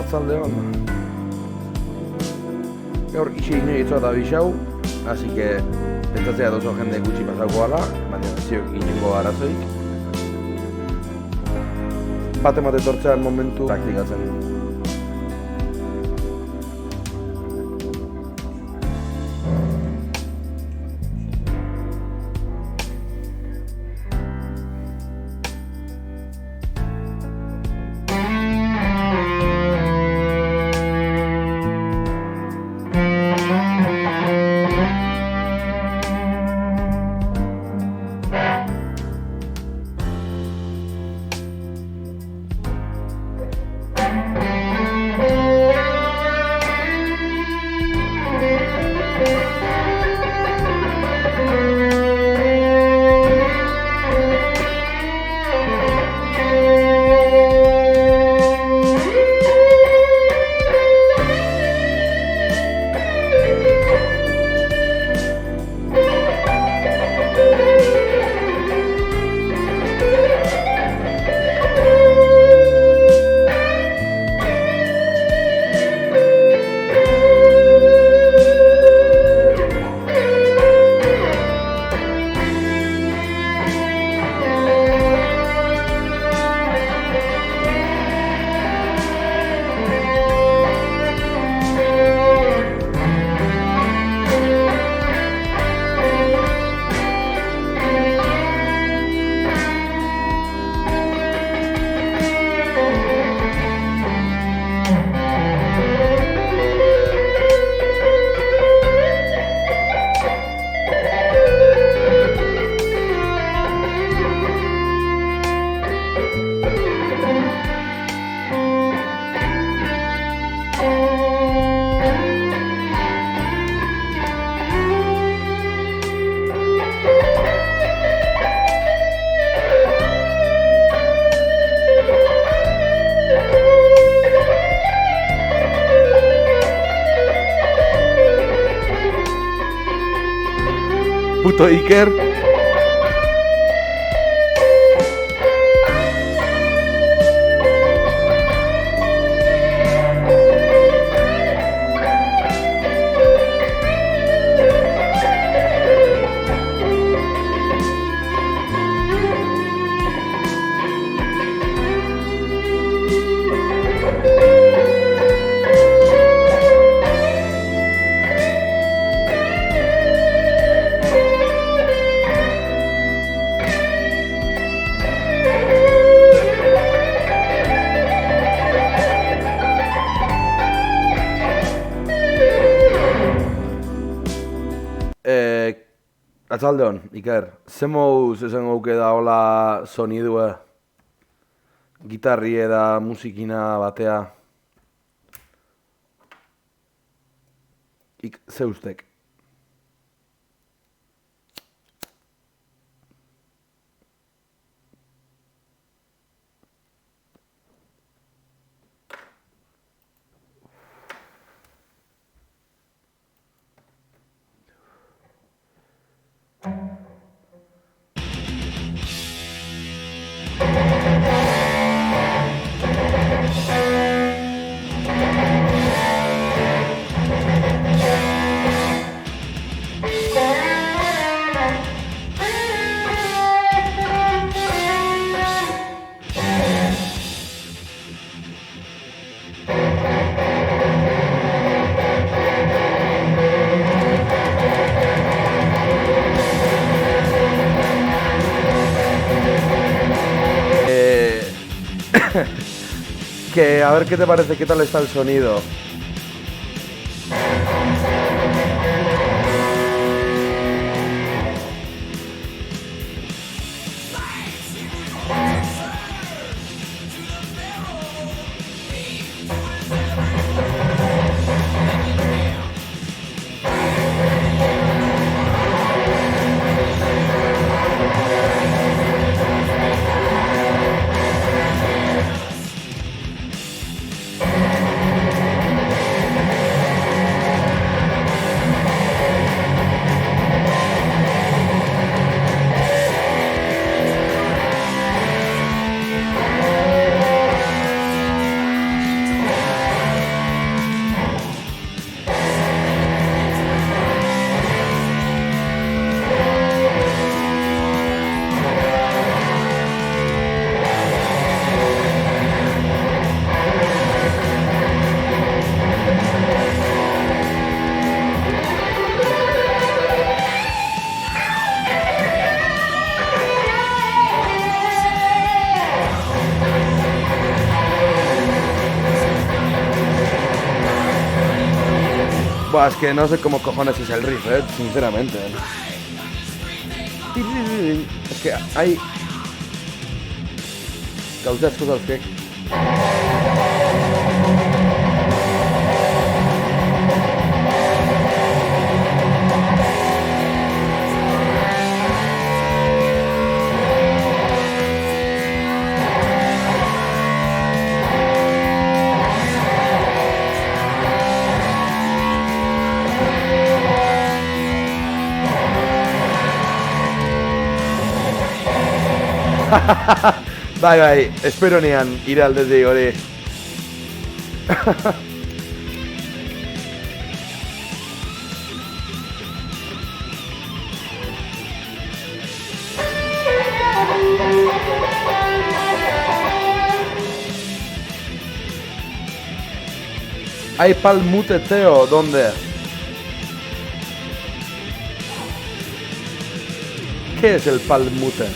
Arratzalde hon. Gaur isi ino hitzoa da bisau, así que pentsatzea dozo jende gutxi pasauko ala, baina ziok inungo arazoik. Bat emate tortzean momentu praktikatzen. Puto Iker. Atzalde hon, Iker, ze mouz esan gauke da hola sonidue, gitarri eda musikina batea, ze ustek? Que a ver qué te parece, qué tal está el sonido. Buah, es que no sé cómo cojones es el riff, sinceramente. Es que hay... Causas cosas que... Bai, espero nean iraldetik hori. ¿Hay palmuteteo? ¿Dónde? ¿Qué es el palmute?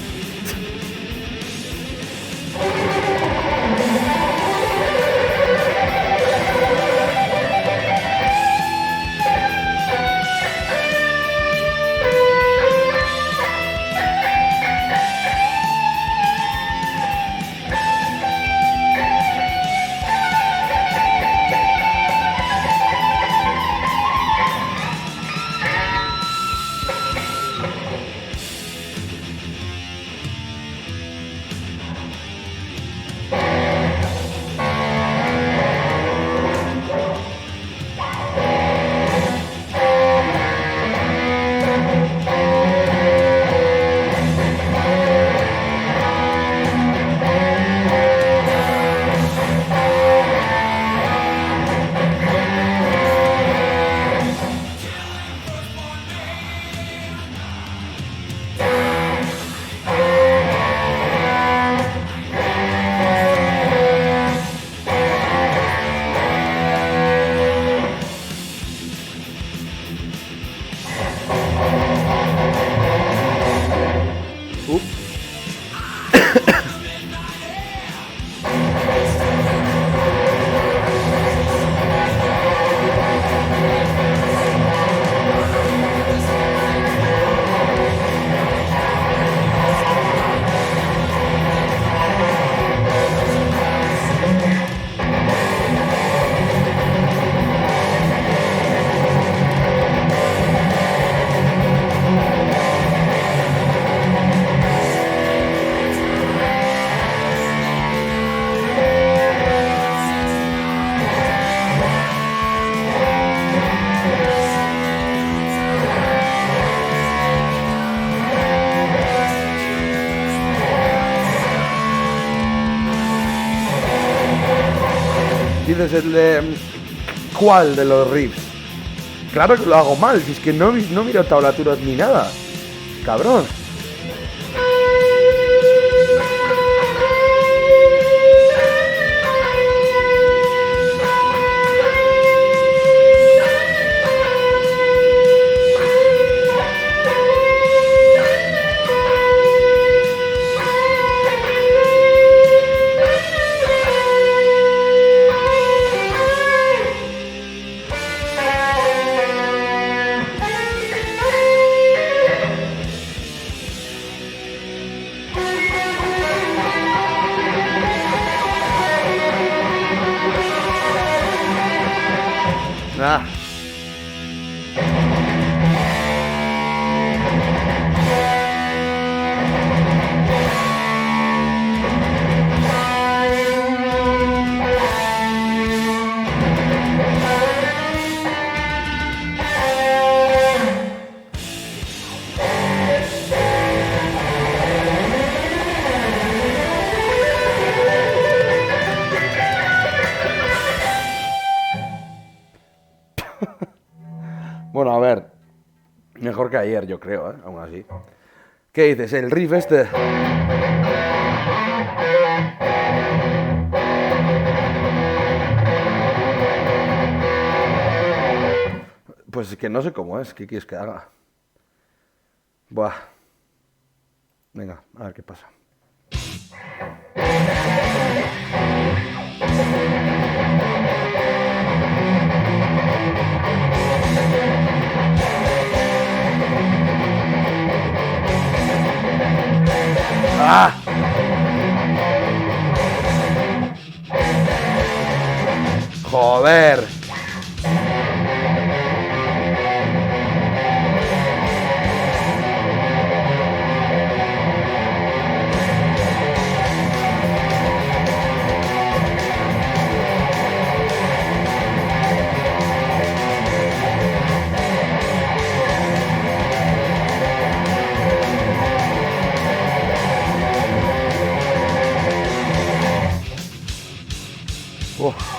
Dices el de... ¿Cuál de los riffs? Claro que lo hago mal, si es que no miro tablaturas ni nada. Cabrón. Ah. Bueno, a ver, mejor que ayer, yo creo, aún así. ¿Qué dices? El riff este... Pues es que no sé cómo es, ¿qué quieres que haga? Buah. Venga, a ver qué pasa. ¡Ah! ¡Joder! Uf.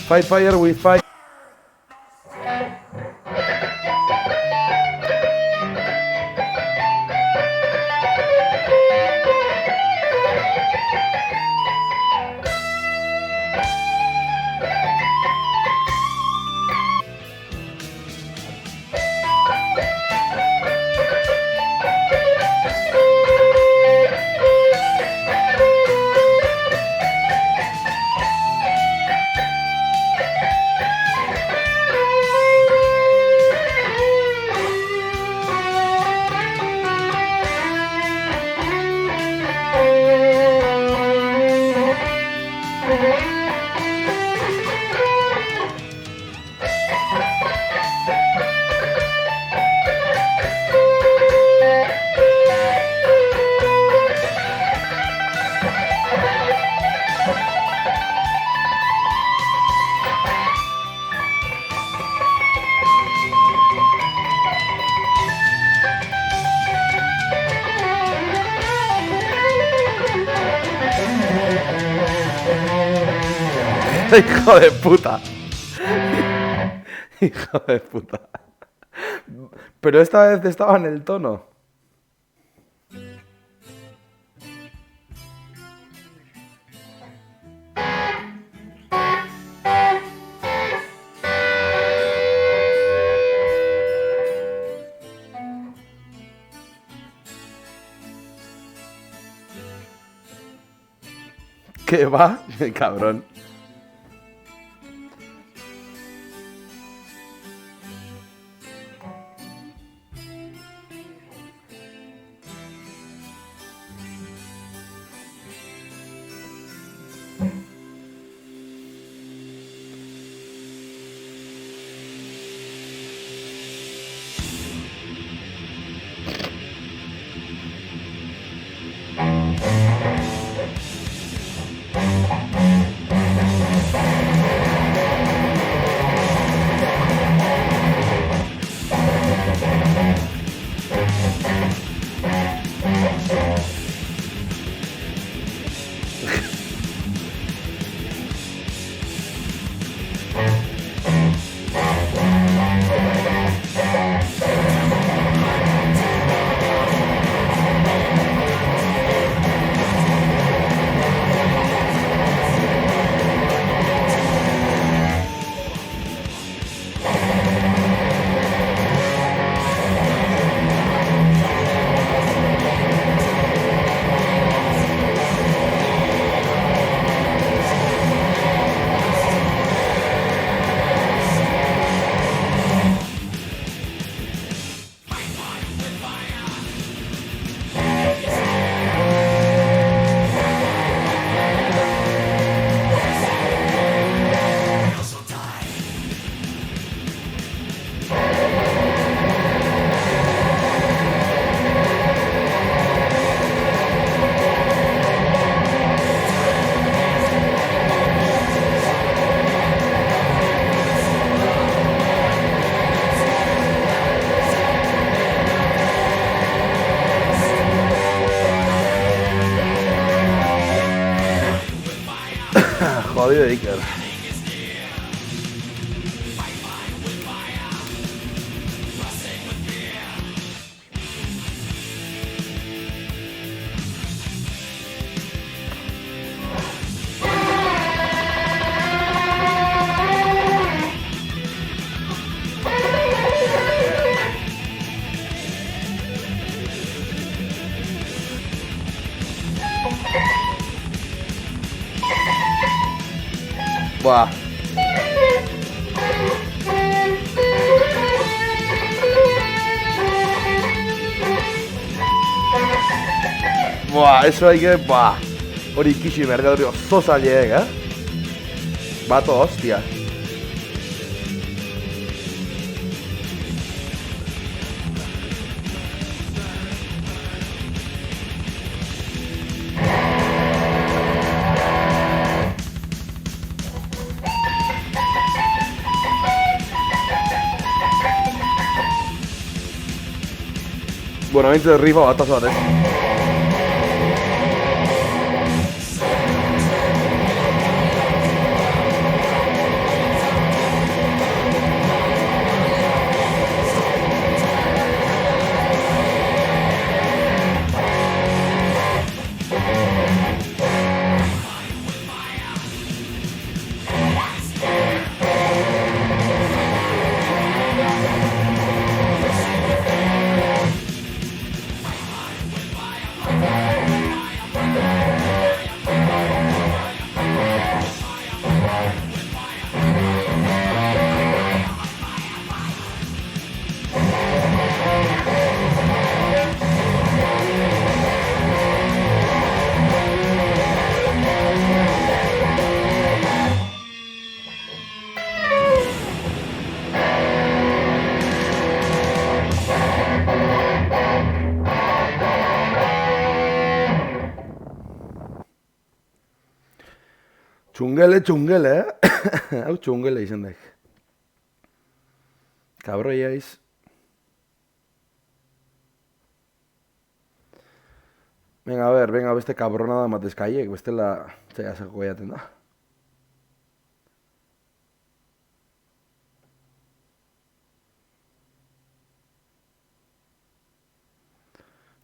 Fight fire with fire. Hijo de puta. Hijo de puta. Pero esta vez estaba en el tono. ¿Qué va? Cabrón. Jodido Iker. Buah. Buah, eso hay que... Buah. Hori ikisi merda hori oso zaileek, Bato, hostia. Bueno, antes de rifa batazo bat, Txungele, Hau txungele izan daik. Kabroi aiz. Venga, a ver, beste kabronada matezkaiek, bestela txea zako gaiaten da.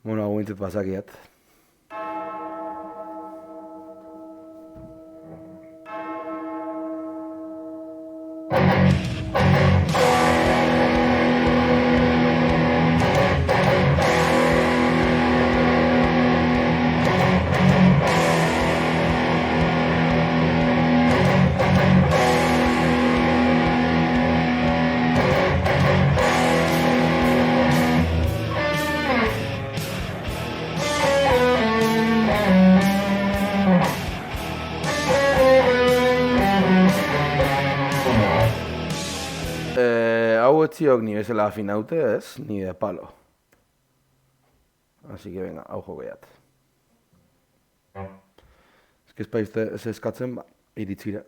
Bueno, hau bintzat pasakiat. Hau etziok ni bezala afinaute, ez? Ni de palo. Así que venga, hau jogeiat. Ez que espaizte ez eskatzen, iritzira.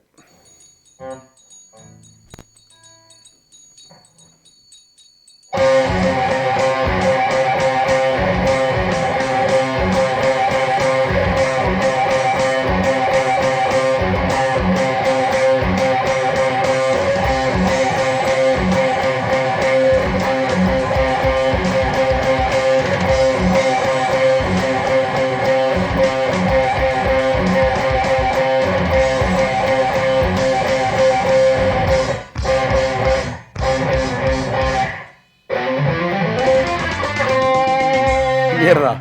Mierda.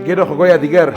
Quiero jokoia tiker.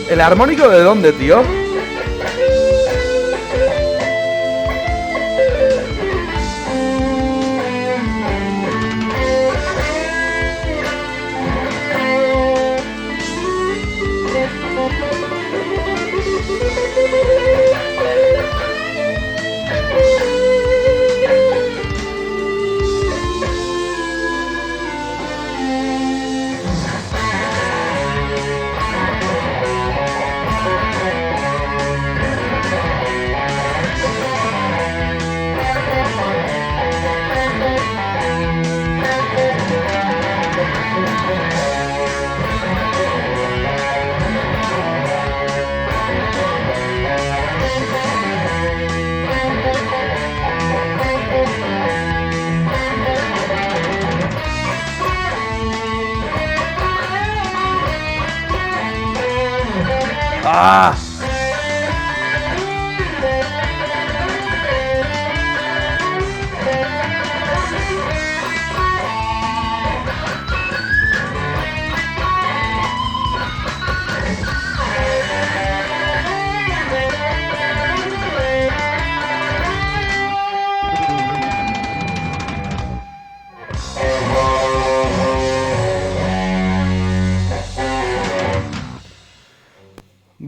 ¿El armónico de dónde, tío? ¡Ah!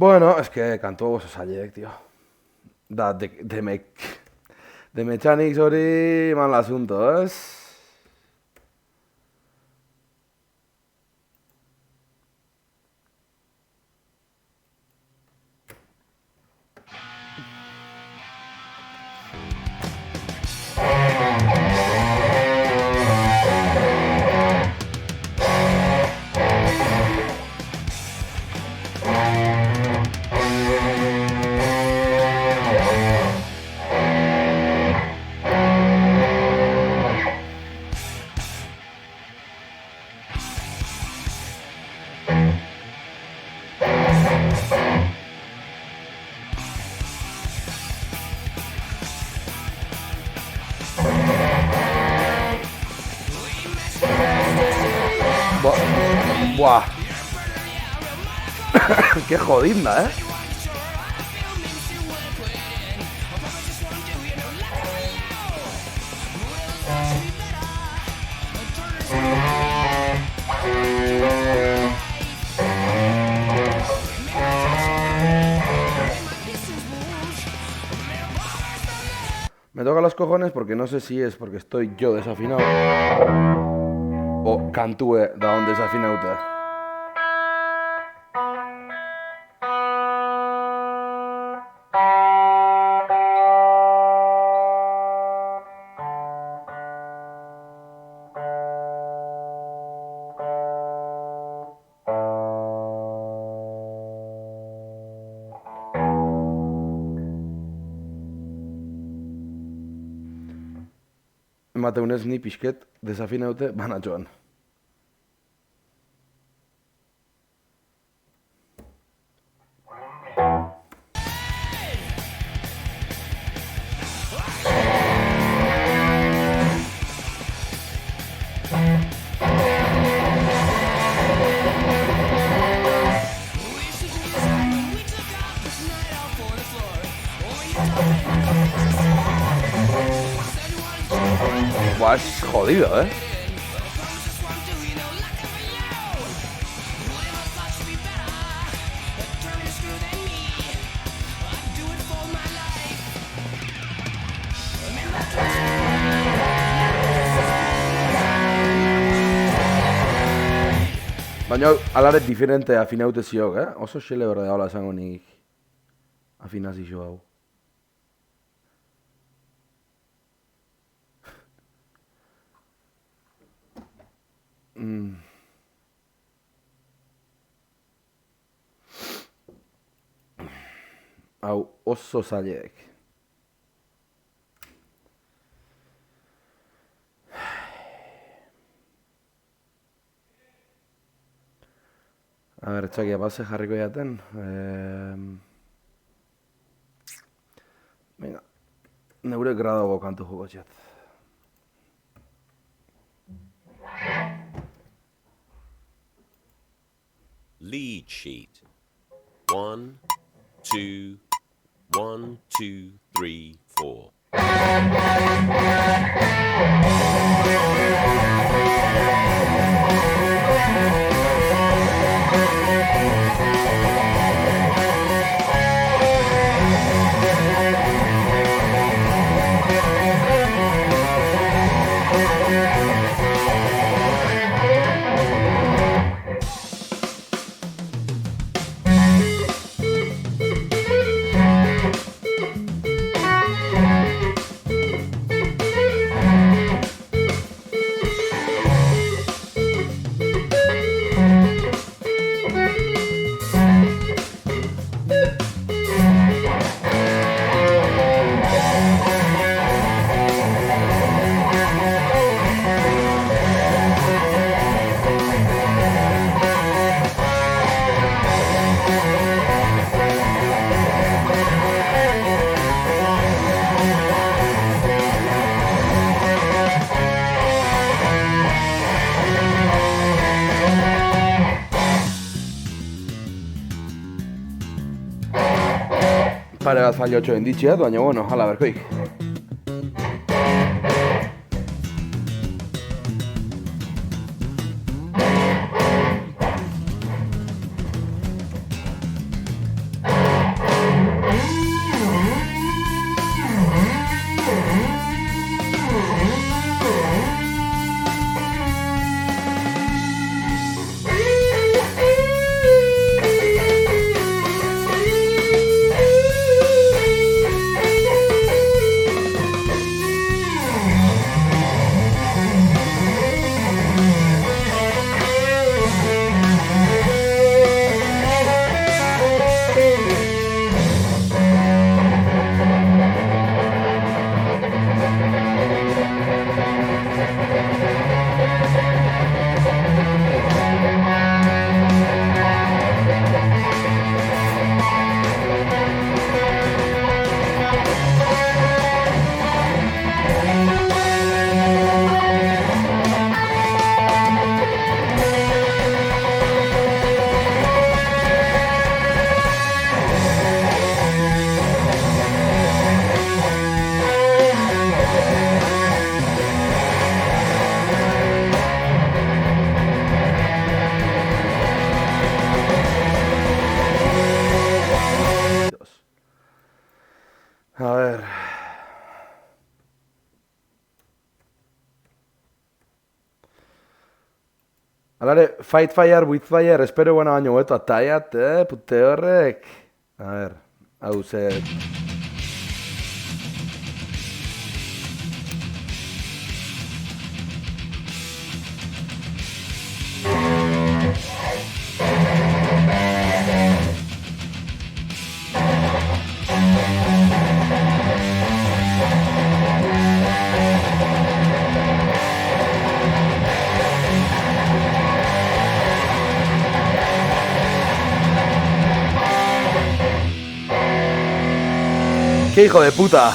Bueno, és que kantu oso zailek, tio. Da, de Mechanics hori mal asunto, ez? Buah. Qué jodida, ¿eh? Me toca los cojones porque no sé si es porque estoy yo desafinado o kantue dagoen desafinauta. Emateunez ni pixket desafinaute banatxoan. Buah, es jodido, ¿eh? Baina alare diferente afinaute ziok, eh? Oso xele berde hola esango nik afinazio hau. Hau oso zailek. A ber, txakia, base jarriko jaten. Venga, neure gradago kantu joko txat. Lead sheet. 1, 2, 1, 2, 3, 4. Pare bat fallotxo enditxiat, baina bueno, hala berkoik. A ver. Alare, fight fire with fire, espero buena baino beto ataiat, pute horrek. A ver, hau ze... ¡Qué hijo de puta!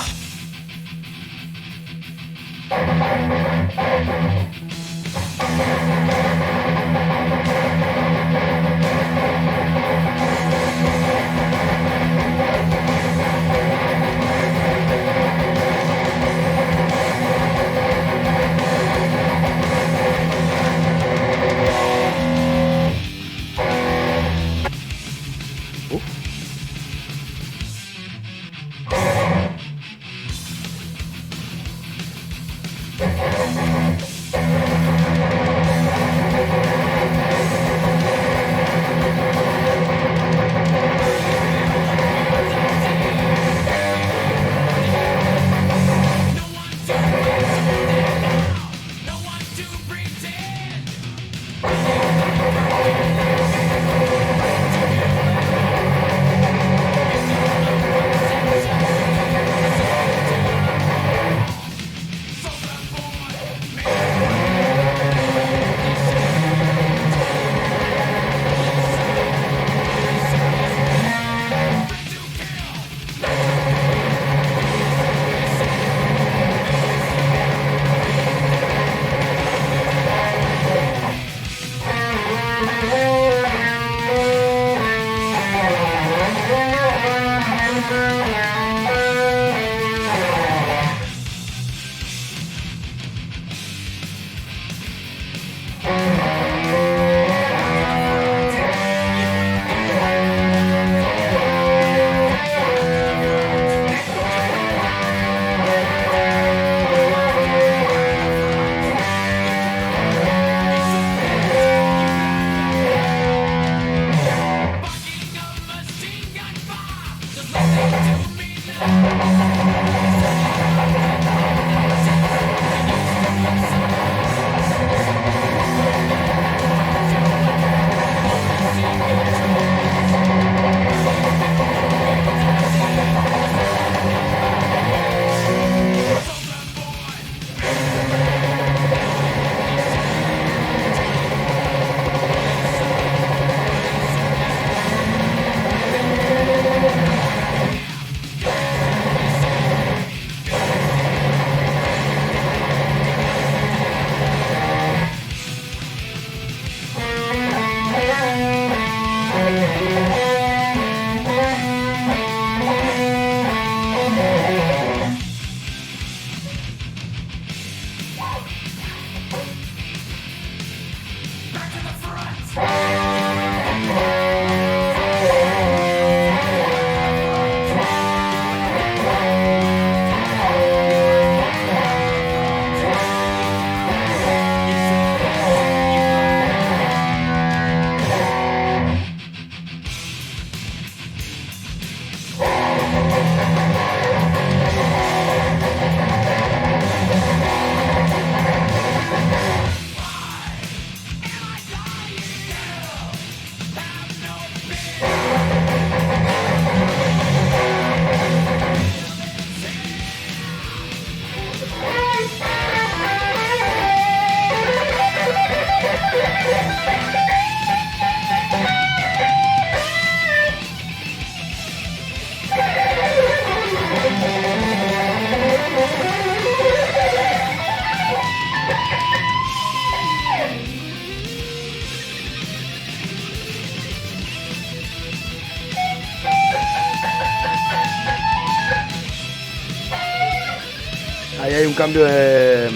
Ahí hay un cambio de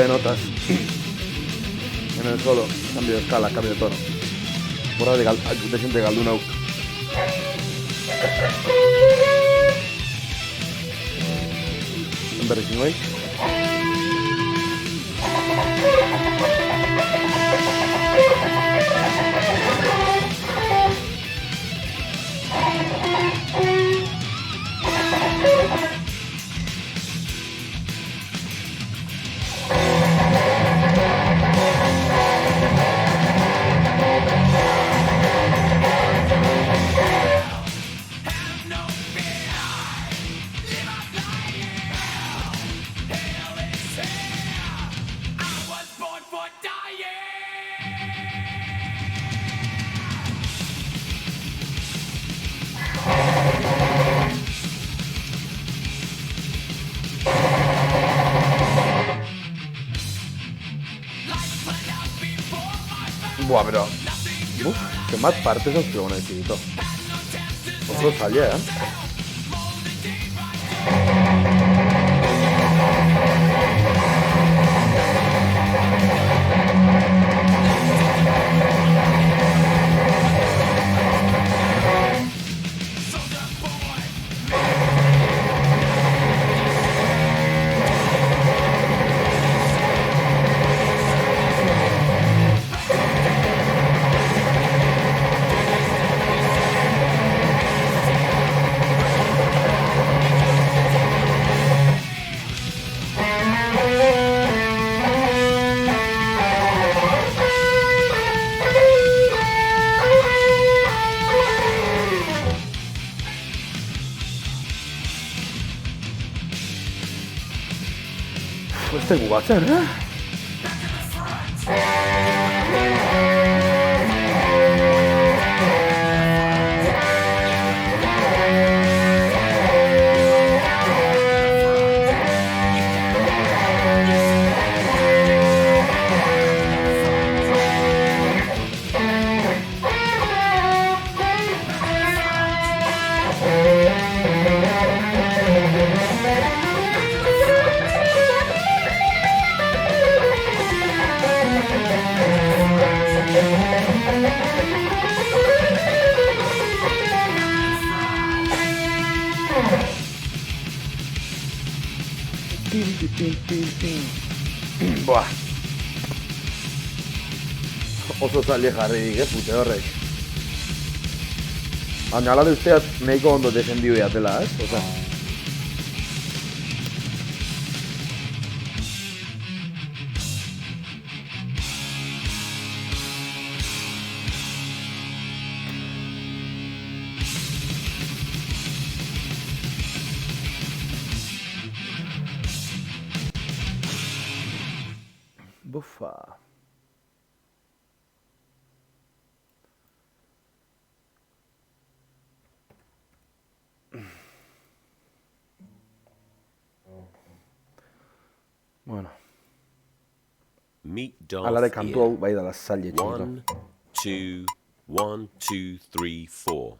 notas. En el solo, cambio de escala, cambio de tono. Borra de Galdunau. En berriz inoen. Buah, pero... que más partes os pego necesito. Otro sale, Este guacher, Buah. Oso zaila jarri, pute horrek. Baina ala de usteat nahiko ondo defendiu eatela, Osa. Bufa. Bueno. Meet Darth Ala de kantu hau bai dala zaila txinto. 1, 2, 1, 2, 3, 4.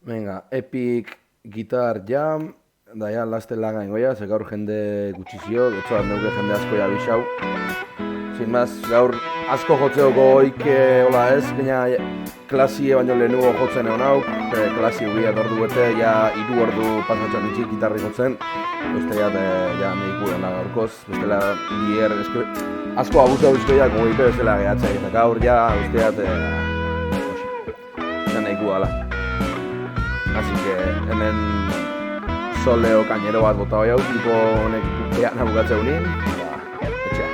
Venga, Epic Guitar Jam, da ja laste laga ingoia, ze gaur jende gutxizio, betxoa neuke jende asko ja bixau. Sin más, gaur asko jotzeoko oike, hola ez, baina klasie baino lehenugo jotzen egon hau, klasi huia ordu bete, ja 3 ordu pasatzen itxik gitarri jotzen, beste ja mediku dena gaurkoz, bestela bier, asko abusa bizkoia, como ipe bezala gehatzea, eta gaur ja, besteat, ja nahi ala. Así que hemen soleo kainero bat bota hoi hau, tipo honek behan abukatze unien, etxea.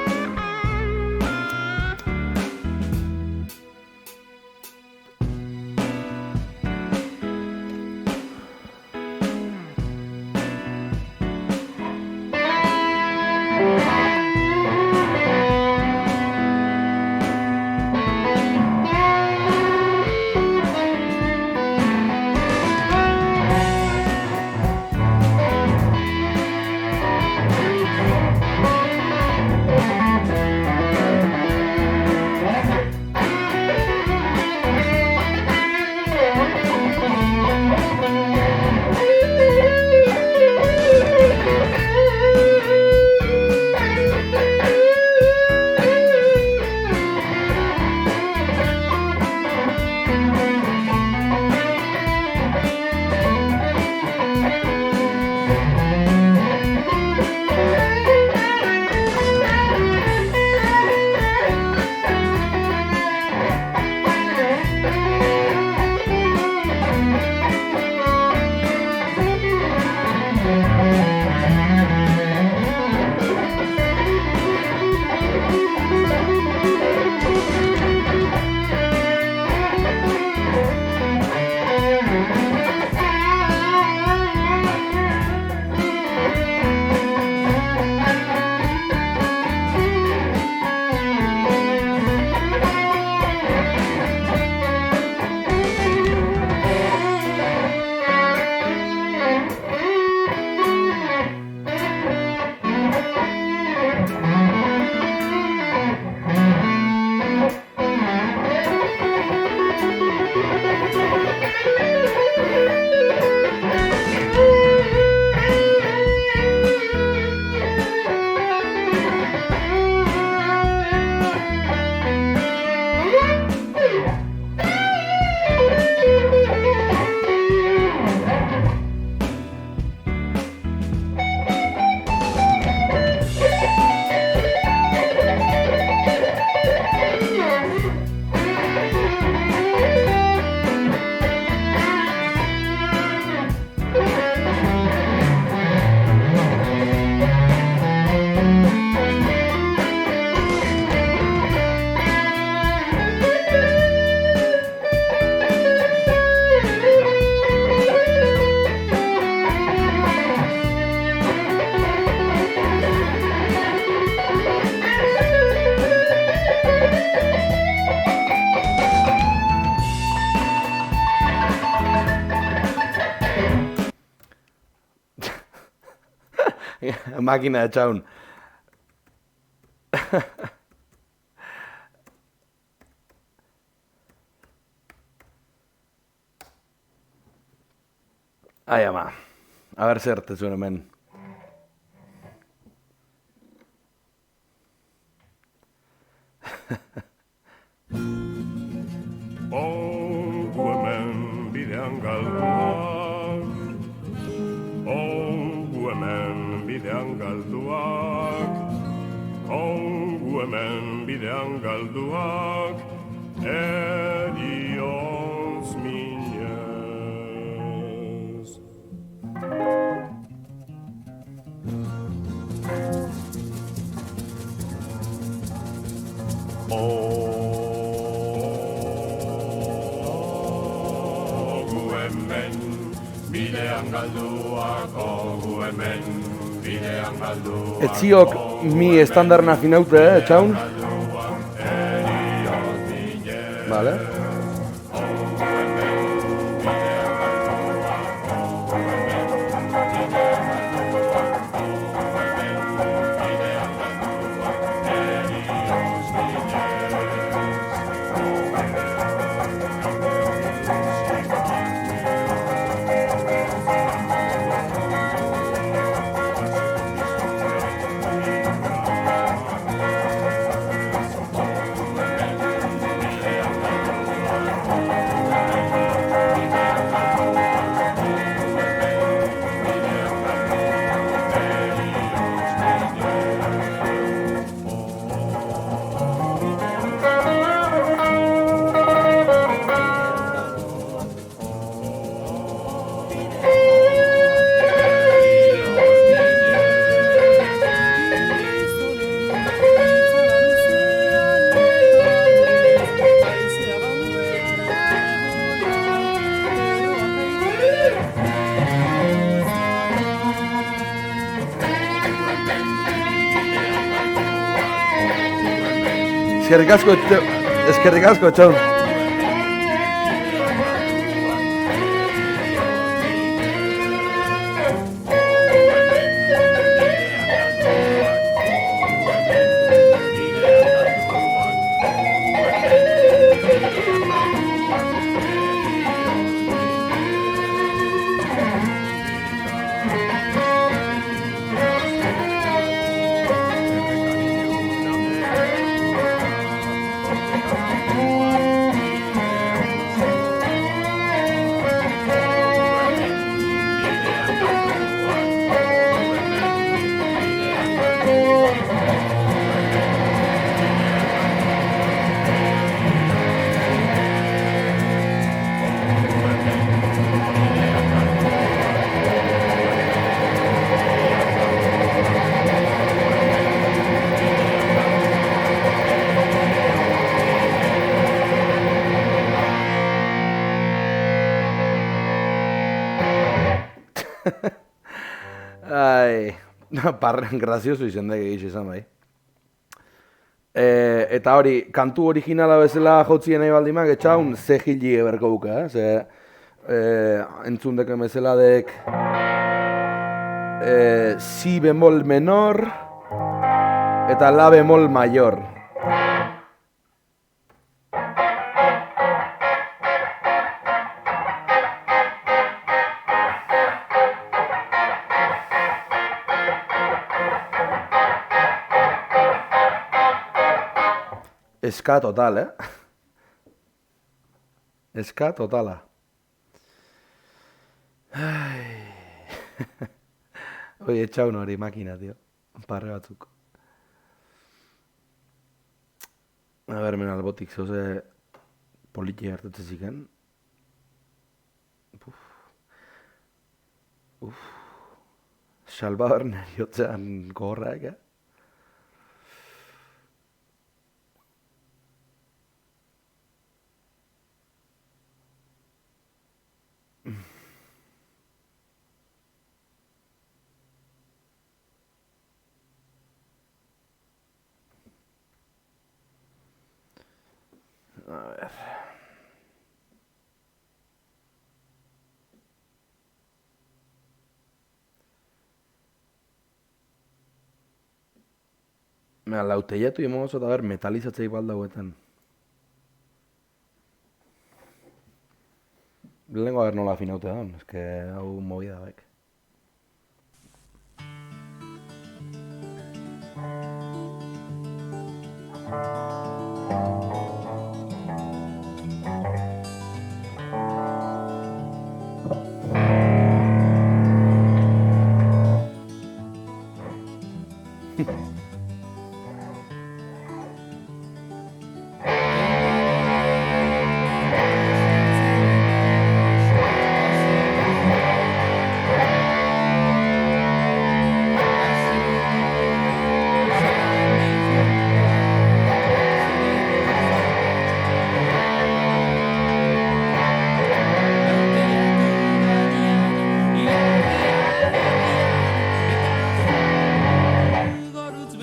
Máquina de txaun. Ai, ama. A ber zer tezuen hemen. Ongu hemen bidean galduak, ongu hemen bidean galduak, ongu hemen bidean galduak, erioz minez. Bidean galduak, ogu hemen, bidean galduak. Etziok mi estandarna finaute, txaun? Vale. Eskerrik asko, txon. Ai, grazioso izan da egiz izan bai. Eta hori, kantu originala bezala jotzien nahi baldimak, etxaun, ze jili eberko buka, ze entzundeko bezala dek si bemol menor eta la bemol mayor. Eska total, Eska totala. Oi, etxaun hori makina, tio. Parre batzuk. A ber, men albotik, zoze politi hartetze ziken. Salvador neriotzean gogorrak, A ver. Mira, lauteiatu imo oso, eta ber, metalizatzea igual dauetan. Lehenko a ber nola afinaute da, eske hau movida baik.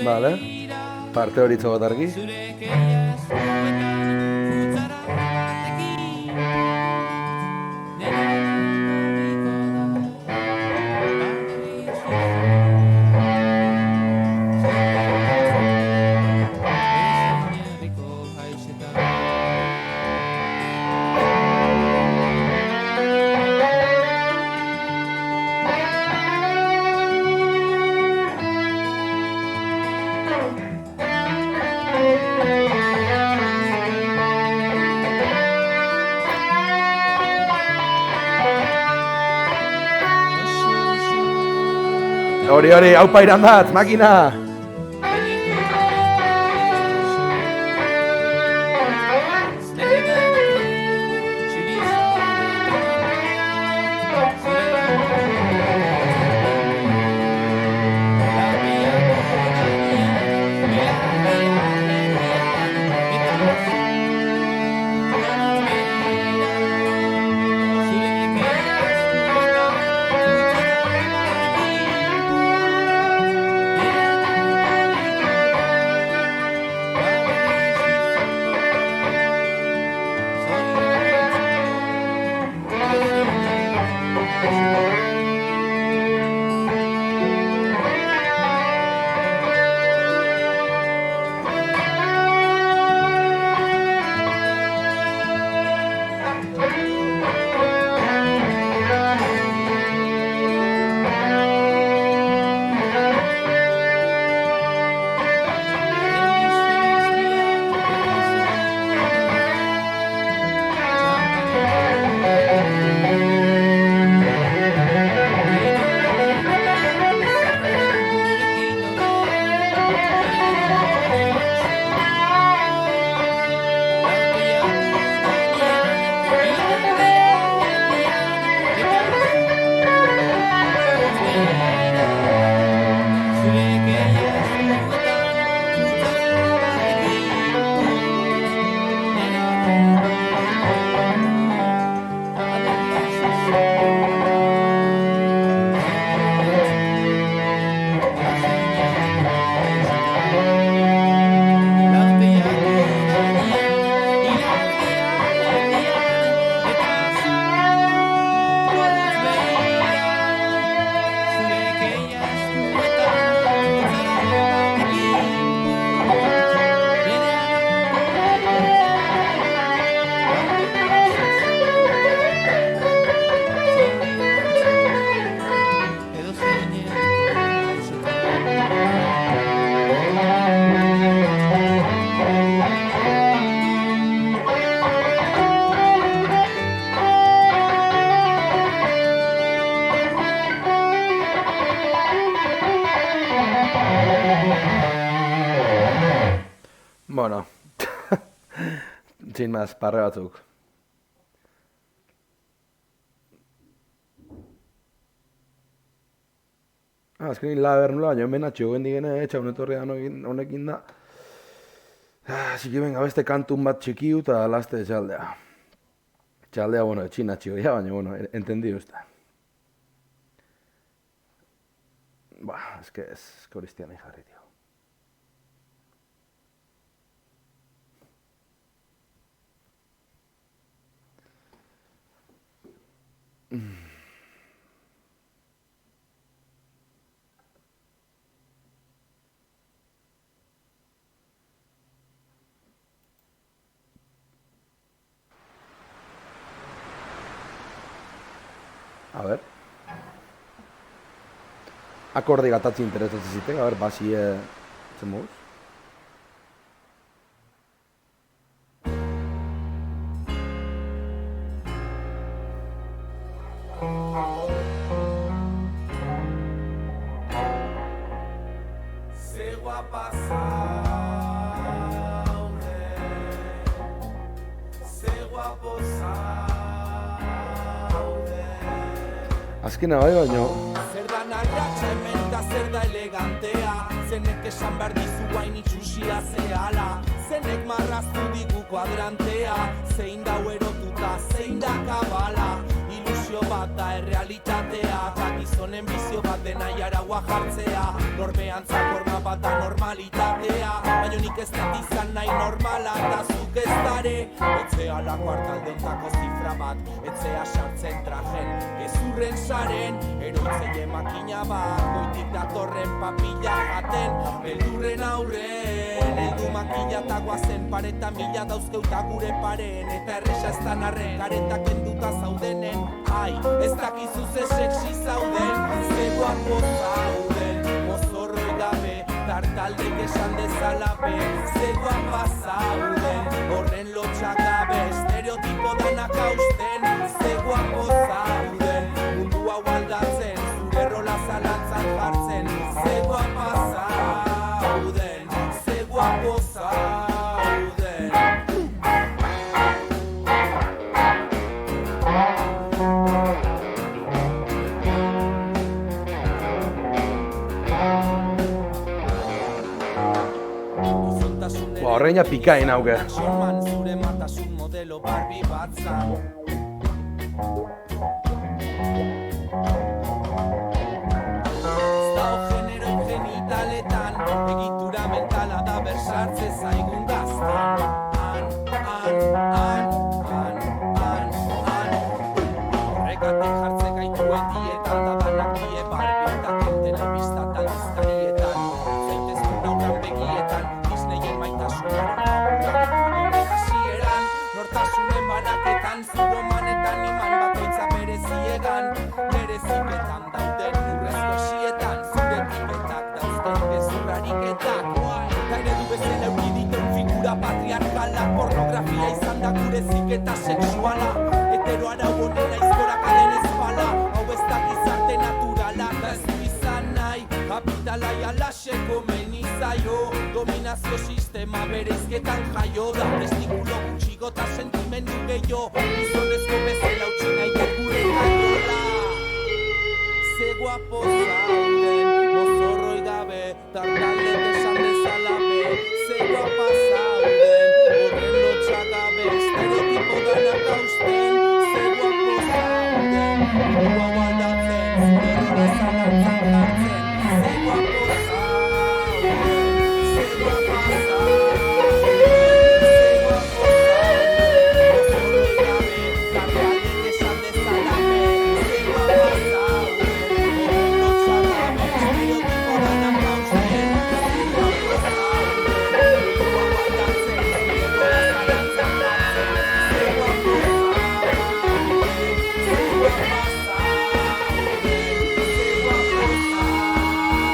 Vale, parte hori itzagot argi. Hori, haupa irandatz, makina! Bueno, sin más, parre batzuk. Azkenin laber nula, baina menatxo gendigene, etxa honetorrean honekin da. Así que venga, beste kantun bat txikiu eta laste txaldea. Txaldea, bueno, txinatxio, ya, baina, bueno, entendido está. Bah, es que es Cristian y Harry, tío. A ver. Akorde gatatzi interesatzen zitek, a ver, basi zen moduz. Azkena bai, baino... Zer da narratxa hemen eta zer da elegantea, zenek esan behar dizu hain itxusia zehala, zenek marraztu digu kuadrantea, zein da erotuta, zein da kabala, ilusio bat da errealitatea, eta gizonen bizio bat dena jaraua jartzea, norbeantzak horma bat da normalitatea, baina nik ez dut izan nahi normala, eta zuk ez dare, etzea lako hartaldentako zifra bat, etzea sartzen trajen, gezurren saren, eroitzeie makina bat, goitik datorren papilla jaten, beldurren aurren, heldu makila eta guazen, pareta mila dauzkeuta gure paren, eta erresa ez dan arren, karetak kenduta zaudenen, ai, ez dakizu ze sexy zauden, ze guapo zauden, mozorroi gabe, tartaldek esan dezalape, ze guapa zauden, horren lotxak gabe, estereotipo danak hausten, ze guapo zauden, mundu hau aldatzen, zure rola zalantzan jartzen, ze guapa zauden, ze guapo zauden. Horreina pikain hauke. Sorman zure matasun modelo Barbie batzan. Ez dago genero genitaletan, egitura mentala da bersartze zaigun gaztan. Horrekatik jartze gaitu hauetietan da danak die barbietak entena ibiztatan izkarietan zaitezkun aurran begietan Disneyen maitasunan hasieran nortasunen banaketan zuromanetan iman bakoitza bereziegan bereziketan dauden urrezko esietan zure pipetak dauzten gezurrariketak eta eredu bezala euki diten figura patriarkalak pornografia izan da gure ziketa sexuala hetero arau honena izkorakaren ezpala hau ez da gizarte naturala da ez du izan nahi kapitala jalaxe komeni zaio dominazio sistema bereizketan jaio da testikulo gutxigo eta sentimendu gehiago gizonezko bezala utzi nahi gure gaiola ze guapo zauden mozorroi gabe tartalde esan dezala be ze guapa zauden horren lotxa gabe estereotipo danak hausten ze guapo zauden gua gualdatzen zurero zalantzan hartzen ze guapo zauden ze guapa zauden ze guapo zauden mozorroi gabe tartalde esan dezala be ze guapa zauden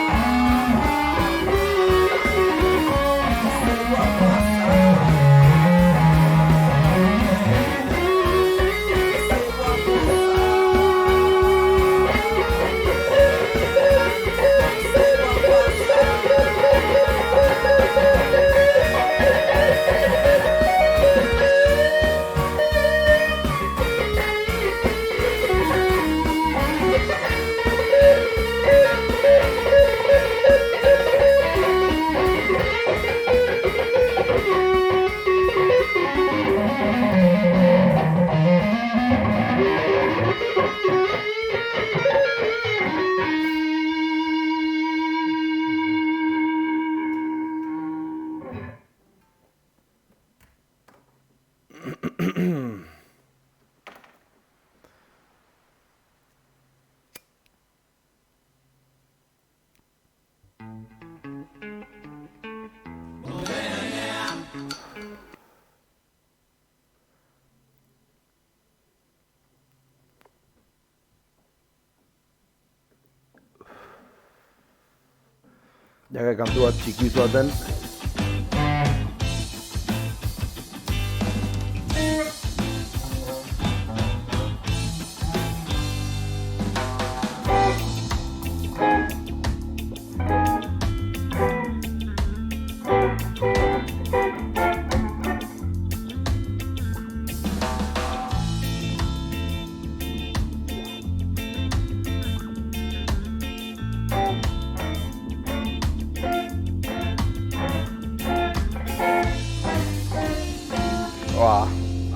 Jake kantu bat txiki zuaten.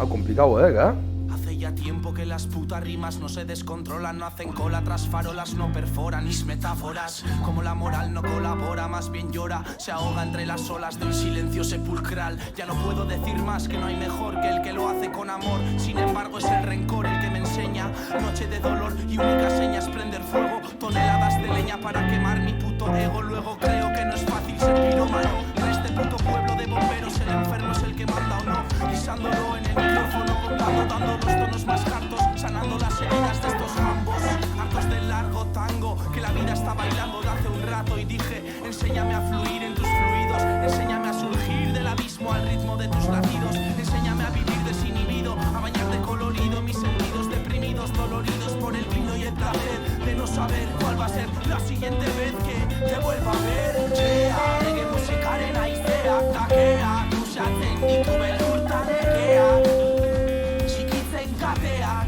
Complicado, Hace ya tiempo que las putas rimas no se descontrolan, no hacen cola tras farolas, no perforan mis metáforas. Como la moral no colabora, más bien llora, se ahoga entre las olas de un silencio sepulcral. Ya no puedo decir más, que no hay mejor que el que lo hace con amor. Sin embargo es el rencor el que me enseña. Noche de dolor y única seña es prender fuego. Toneladas de leña para quemar mi puto ego. Luego creo que no es fácil ser pirómano. De este puto pueblo de bomberos el enfermo es el que manda o no. Guisándolo en el micrófono, dando los tonos más hartos, sanando las heridas de estos ambos. Hartos del largo tango que la vida está bailando de hace un rato. Y dije, enséñame a fluir en tus fluidos, enséñame a surgir del abismo al ritmo de tus latidos. Enséñame a vivir desinhibido, a bañar de colorido mis sentidos deprimidos, doloridos por el vino y el placer de no saber cuál va a ser la siguiente vez que te vuelva a ver. Chea, reggae musikaren aizea, takea, kusatzen ditu beldurtan egea, txikitzen kateak,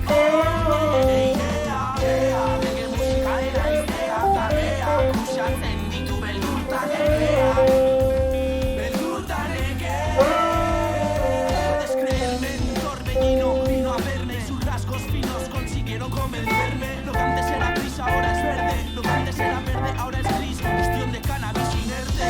reggae musikaren aizea, takea, kusatzen ditu beldurtan egea, beldurtan egea. Puedes creerme, un torbellino vino a verme, sus rasgos finos consiguieron convencerme. Lo que antes era gris ahora es verde, lo que antes era verde ahora es gris, combustión de cannabis inerte.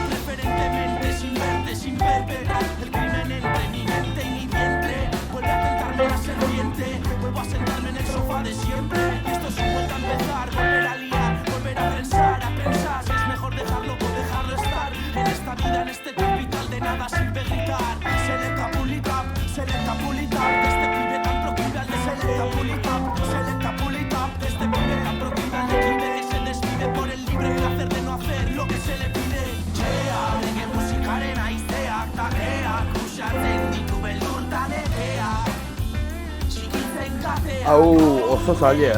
Preferentemente sin verte, sin perpetrar el crimen entre mi mente y mi vientre. Vuelve a tentarme la serpiente, vuelvo a sentarme en el sofá de siempre. Y esto es un behar Selekta pulitap, beste pibetan procuralde selekta pulitap Selekta pulitap, beste pibetan procuralde Kide que se desvive por el libre placer de no hacer lo que se le pide Txea, reggae musikaren aizeak, takeak Usatzen ditu beldurtan egeak Txikitzen kateak Hau oso zaila,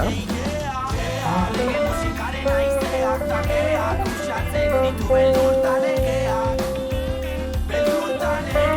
Reggae musikaren aizeak, takeak Usatzen ditu beldurtan egeak Beldurtan egeak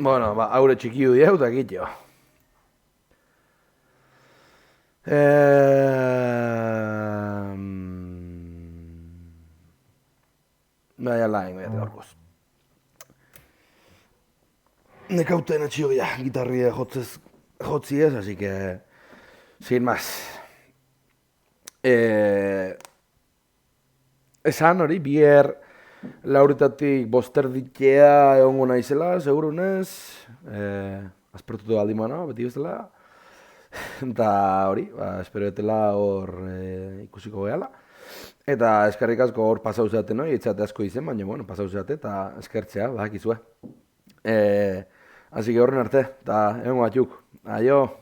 Bueno, ba, haure txikiu diau eta kitio. Baina lain, baina gaurkoz. Nekauten atxio ya, gitarria jotzi ez, así que... Sin más. Esan hori, bier... Lauretatik bosterditea egongo naizela, segurunez. Aspertutu aldimana, beti bezala. Eta hori, espero etela hor ikusiko gehala. Eta eskerrik asko hor pasau zeate noi, etxate asko izen, baina bueno, pasau zeate eta eskertzea, bakizue. Así que horren arte, eta egongo batzuk. Aio!